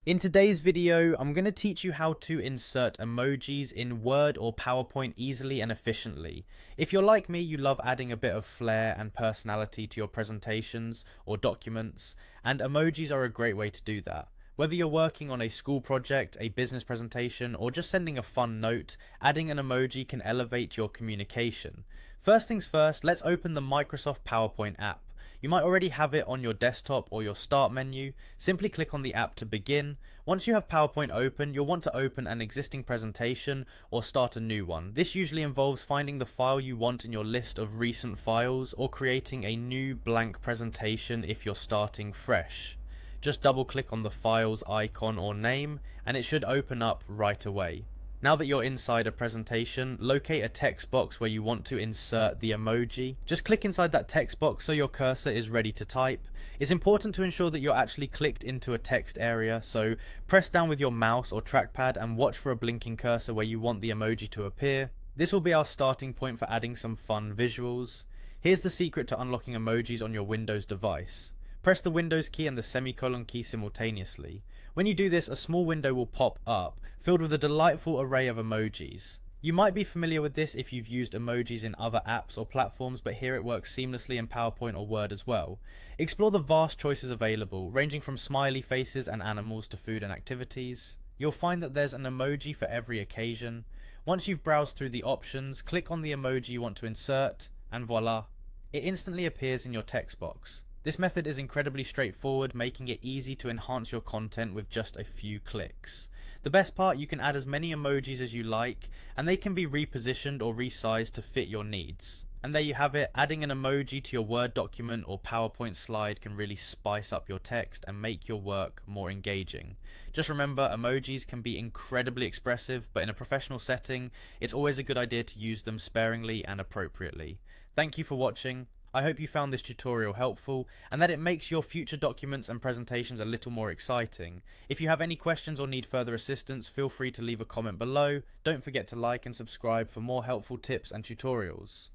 In today's video, I'm going to teach you how to insert emojis in Word or PowerPoint easily and efficiently. If you're like me, you love adding a bit of flair and personality to your presentations or documents, and emojis are a great way to do that. Whether you're working on a school project, a business presentation, or just sending a fun note, adding an emoji can elevate your communication. First things first, let's open the Microsoft PowerPoint app. You might already have it on your desktop or your start menu. Simply click on the app to begin. Once you have PowerPoint open, you'll want to open an existing presentation or start a new one. This usually involves finding the file you want in your list of recent files or creating a new blank presentation if you're starting fresh. Just double click on the file's icon or name and it should open up right away. Now that you're inside a presentation, locate a text box where you want to insert the emoji. Just click inside that text box so your cursor is ready to type. It's important to ensure that you're actually clicked into a text area, so press down with your mouse or trackpad and watch for a blinking cursor where you want the emoji to appear. This will be our starting point for adding some fun visuals. Here's the secret to unlocking emojis on your Windows device. Press the Windows key and the semicolon key simultaneously. When you do this, a small window will pop up, filled with a delightful array of emojis. You might be familiar with this if you've used emojis in other apps or platforms, but here it works seamlessly in PowerPoint or Word as well. Explore the vast choices available, ranging from smiley faces and animals to food and activities. You'll find that there's an emoji for every occasion. Once you've browsed through the options, click on the emoji you want to insert, and voila, it instantly appears in your text box. This method is incredibly straightforward, making it easy to enhance your content with just a few clicks. The best part, you can add as many emojis as you like, and they can be repositioned or resized to fit your needs. And there you have it, adding an emoji to your Word document or PowerPoint slide can really spice up your text and make your work more engaging. Just remember, emojis can be incredibly expressive, but in a professional setting, it's always a good idea to use them sparingly and appropriately. Thank you for watching. I hope you found this tutorial helpful and that it makes your future documents and presentations a little more exciting. If you have any questions or need further assistance, feel free to leave a comment below. Don't forget to like and subscribe for more helpful tips and tutorials.